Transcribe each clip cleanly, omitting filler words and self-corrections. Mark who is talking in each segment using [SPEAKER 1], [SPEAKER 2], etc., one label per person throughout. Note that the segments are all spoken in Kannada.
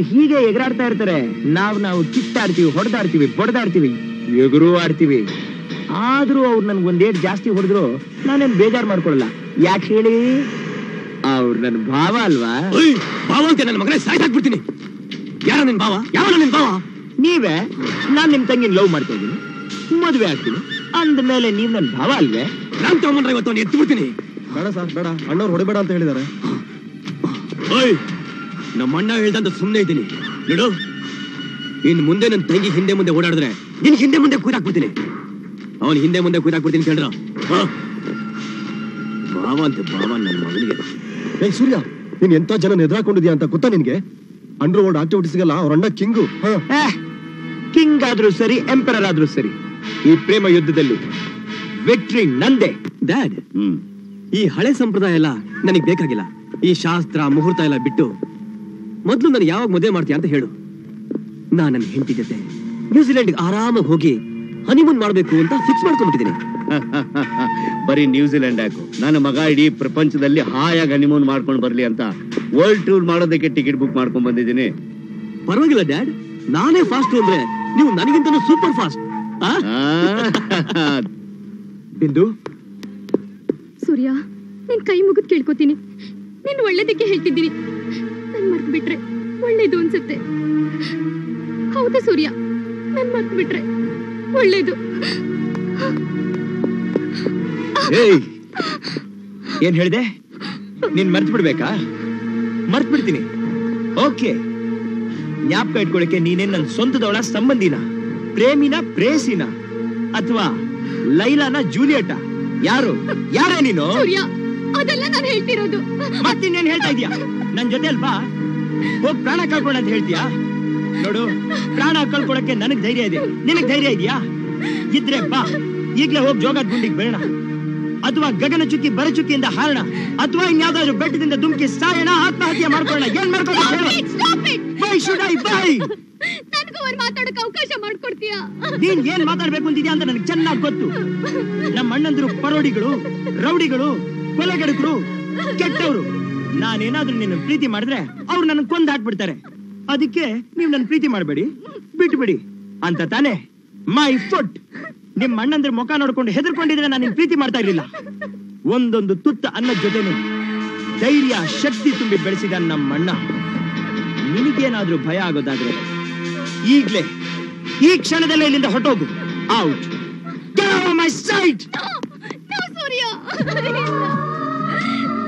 [SPEAKER 1] ಅವ್ರು ಹೀಗೆ ಎಗರಾಡ್ತಾ ಇರ್ತಾರೆ. ನಾವು ಕಿತ್ತಾಡ್ತೀವಿ, ಹೊಡೆದಾಡ್ತೀವಿ, ಬಡದಾಡ್ತೀವಿ, ಎಗರು ಆಡ್ತೀವಿ. ಆದ್ರೂ ಅವ್ರು ನನ್ಗೊಂದೇಟ್ ಜಾಸ್ತಿ ಹೊಡೆದ್ರು ನಾನೇನ್ ಬೇಜಾರ್ ಮಾಡ್ಕೊಳಲ್ಲ. ಯಾಕೆ ಹೇಳಿ? ಅವ್ರು ನನ್ ಭಾವ ಅಲ್ವಾ?
[SPEAKER 2] ಭಾವ ಅಂತ ನನ್ನ ಮಗನೇ ಸಾಯ್ಸಾಕ್ಬಿಡ್ತೀನಿ. ಯಾರ ನಿನ್ ಭಾವ? ಯಾವ ನಿನ್ ಭಾವ?
[SPEAKER 1] ನೀವೇ. ನಾನ್ ನಿಮ್ ತಂಗಿನ ಲವ್ ಮಾಡ್ತಾ ಇದ್ದೀನಿ, ಮದುವೆ ಆಗ್ತೀನಿ ಅಂದ್ಮೇಲೆ ನೀವ್ ನನ್ ಭಾವ ಅಲ್ವೇ?
[SPEAKER 2] ನಾನ್ ತಗೊಂಡ್ರೆ ಇವತ್ತು ಎತ್ತು ಬಿಡ್ತೀನಿ.
[SPEAKER 3] ಬೇಡ ಸರ್, ಬೇಡ. ಅಣ್ಣವ್ರು ಹೊಡಿಬೇಡ ಅಂತ ಹೇಳಿದಾರೆ.
[SPEAKER 2] ನಮ್ಮ ಅಣ್ಣ ಹೇಳ್ದಂತ ಸುಮ್ಮನೆ ಇದ್ದೀನಿ ನೋಡು. ಇನ್ ಮುಂದೆ ನನ್ನ ತಂಗಿ ಹಿಂದೆ ಮುಂದೆ ಓಡಾಡಿದ್ರೆ ನಿನ್ ಹಿಂದೆ ಮುಂದೆ ಕೂದಾಕ್ಬಿಡ್ತೀನಿ. ಅವನ್ ಹಿಂದೆ ಮುಂದೆ ಕೂದಾಕ್ಬಿಡ್ತೀನಿ ಕೇಳ್ರ. ಭಾವ ಅಂತೆ ಭಾವ ನನ್ನ ಮಗನಿಗೆ.
[SPEAKER 3] ಸೂರ್ಯ, ನೀನ್ ಎಂತ ಜನ ಎದುರಾಕೊಂಡಿದ್ಯಾ ಅಂತ ಗೊತ್ತಾ ನಿನ್ಗೆ? ಅಂಡರ್ ವರ್ಲ್ಡ್ ಆಕ್ಟಿವಿಟೀಸ್ಗೆಲ್ಲ ಅವ್ರ ಅಣ್ಣ ಕಿಂಗು.
[SPEAKER 1] ಕಿಂಗ್ ಆದ್ರೂ ಸರಿ, ಎಂಪರರ್ ಆದ್ರೂ ಸರಿ, ಈ ಪ್ರೇಮ ಯುದ್ಧದಲ್ಲಿ ವಿಕ್ಟ್ರಿ ನಂದೇ.
[SPEAKER 2] ಡ್ಯಾಡ್, ಈ ಹಳೆ ಸಂಪ್ರದಾಯ ಎಲ್ಲ ನನಗ್ ಬೇಕಾಗಿಲ್ಲ. ಈ ಶಾಸ್ತ್ರ ಮುಹೂರ್ತ ಎಲ್ಲ ಬಿಟ್ಟು ಮೊದ್ಲು ನಾನು ಯಾವಾಗ ಮದುವೆ ಮಾಡ್ತೀಯ ಅಂತ ಹೇಳು. ನಾನ್ ನನ್ನ ಹೆಂಡತಿ ಜೊತೆ ನ್ಯೂಜಿಲೆಂಡ್ ಆರಾಮಾಗಿ ಹೋಗಿ ಹನಿಮೂನ್ ಮಾಡ್ಬೇಕು ಅಂತ ಫಿಕ್ಸ್ ಮಾಡ್ಕೊಂಡ್ಬಿಟ್ಟಿದ್ದೀನಿ.
[SPEAKER 4] ಬರೀ ನ್ಯೂಜಿಲೆಂಡ್ ಯಾಕು, ನನ್ನ ಮಗ ಇಡೀ ಪ್ರಪಂಚದಲ್ಲಿ ಹಾಯಾಗಿ ಹನಿಮೂನ್ ಮಾಡ್ಕೊಂಡು ಬರ್ಲಿ ಅಂತ ವರ್ಲ್ಡ್ ಟೂರ್ ಮಾಡೋದಕ್ಕೆ ಟಿಕೆಟ್ ಬುಕ್ ಮಾಡ್ಕೊಂಡ್ ಬಂದಿದ್ದೀನಿ.
[SPEAKER 2] ಪರವಾಗಿಲ್ಲ ಡ್ಯಾಡ್, ನಾನೇ ಫಾಸ್ಟ್ ಅಂದ್ರೆ ನೀವು ನನಗಿಂತ ಸೂಪರ್ ಫಾಸ್ಟ್.
[SPEAKER 1] ಬಿಂದು,
[SPEAKER 5] ಸೂರ್ಯ, ನಿನ್ ಕೈ ಮುಗಿದ್ ಕೇಳ್ಕೊತೀನಿ. ನೀನ್ ಒಳ್ಳೇದಕ್ಕೆ ಹೇಳ್ತಿದ್ದೀನಿ. ನನ್ ಮರ್ತ್ ಬಿಟ್ರೆ ಒಳ್ಳೇದು ಅನ್ಸುತ್ತೆ. ಹೌದಾ ಸೂರ್ಯ? ನನ್ ಮರ್ತ್ ಬಿಟ್ರೆ ಒಳ್ಳೇದು.
[SPEAKER 1] ಏನ್ ಹೇಳಿದೆ? ನೀನ್ ಮರ್ತ್ ಬಿಡ್ಬೇಕಾ? ಮರ್ತ್ ಬಿಡ್ತೀನಿ. ಓಕೆ, ಜ್ಞಾಪಕ ಇಟ್ಕೊಳಕ್ಕೆ ನೀನೇನ್ ನನ್ ಸ್ವಂತದವಳ, ಸಂಬಂಧಿನ, ಪ್ರೇಮಿನ, ಪ್ರೇಸಿನ, ಅಥವಾ ಲೈಲಾನ, ಜೂಲಿಯಟ? ಯಾರೇ ನೀನು?
[SPEAKER 5] ಅದೆಲ್ಲ ನಾನು ಹೇಳ್ತಿರೋದು.
[SPEAKER 1] ಮತ್ತಿನ್ನೇನ್ ಹೇಳ್ತಾ ಇದೀಯಾ? ನನ್ ಜೊತೆ ಅಲ್ವಾ ಹೋಗ್ ಪ್ರಾಣ ಕಳ್ಕೊಳ್ಳ ಅಂತ ಹೇಳ್ತೀಯಾ? ನೋಡು, ಪ್ರಾಣ ಕಳ್ಕೊಳಕ್ಕೆ ನನಗ್ ಧೈರ್ಯ ಇದೆ, ನಿನಗ್ ಧೈರ್ಯ ಇದೆಯಾ? ಇದ್ರೆ ಬಾ, ಈಗ್ಲೇ ಹೋಗ್ ಜೋಗದ ಗುಂಡಿಗೆ ಬೇಡ, ಅಥವಾ ಗಗನ ಚುಕ್ಕಿ ಬರಚುಕ್ಕಿಯಿಂದ ಹಾರಣ, ಅಥವಾ ಇನ್ಯಾವ್ದಾದ್ರು ಬೆಟ್ಟದಿಂದ ಧುಮುಕಿ ಸಾಯೋಣ, ಆತ್ಮಹತ್ಯೆ ಮಾಡ್ಕೊಳ್ಳೋಣ. ಏನ್
[SPEAKER 5] ಮಾತಾಡಕ್ಕೆ ಅವಕಾಶ ಮಾಡ್ಕೊಡ್ತೀಯಾ?
[SPEAKER 1] ನೀನ್ ಏನ್ ಮಾತಾಡ್ಬೇಕು ಅಂತಿದ್ಯಾ ಅಂತ ನನಗೆ ಚೆನ್ನಾಗಿ ಗೊತ್ತು. ನಮ್ಮ ಅಣ್ಣಂದ್ರು ಪರೋಡಿಗಳು, ರೌಡಿಗಳು, ಕೊಲೆಗಡಕರು, ಕೆಟ್ಟವರು. ನಾನೇನಾದ್ರೂ ನಿನ್ನ ಪ್ರೀತಿ ಮಾಡಿದ್ರೆ ಅವ್ರು ನನ್ನ ಕೊಂದ್ ಹಾಕ್ಬಿಡ್ತಾರೆ. ಅದಕ್ಕೆ ನೀವ್ ನನ್ ಪ್ರೀತಿ ಮಾಡ್ಬೇಡಿ, ಬಿಟ್ಬಿಡಿ ಅಂತ ತಾನೆ? My foot. ನಿಮ್ ಅಣ್ಣಂದ್ರ ಮುಖ ನೋಡ್ಕೊಂಡು ಹೆದರ್ಕೊಂಡಿದ್ರೆ ನಾನು ನಿನ್ ಪ್ರೀತಿ ಮಾಡ್ತಾ ಇರ್ಲಿಲ್ಲ. ಒಂದೊಂದು ತುತ್ತ ಅನ್ನದ ಜೊತೆನೆ ಧೈರ್ಯ, ಶಕ್ತಿ ತುಂಬಿ ಬೆಳೆಸಿದ ನಮ್ಮ ಅಣ್ಣ. ನಿನಗೇನಾದ್ರೂ ಭಯ ಆಗೋದಾದ್ರೆ ಈಗ್ಲೇ, ಈ ಕ್ಷಣದಲ್ಲೇ ಇಲ್ಲಿಂದ ಹೊರಟೋಗು. ಔಟ್. ಮೈ ಸೈಟ್.
[SPEAKER 5] ಸೂರ್ಯ,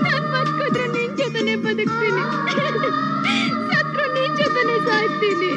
[SPEAKER 5] ನಾನ್ ಬದುಕಿದ್ರೆ ನಿನ್ ಜೊತೆನೆ ಬದುಕ್ತೀನಿ, ಸತ್ರು ನಿನ್ ಜೊತೆನೆ ಸಾಯ್ತೀನಿ.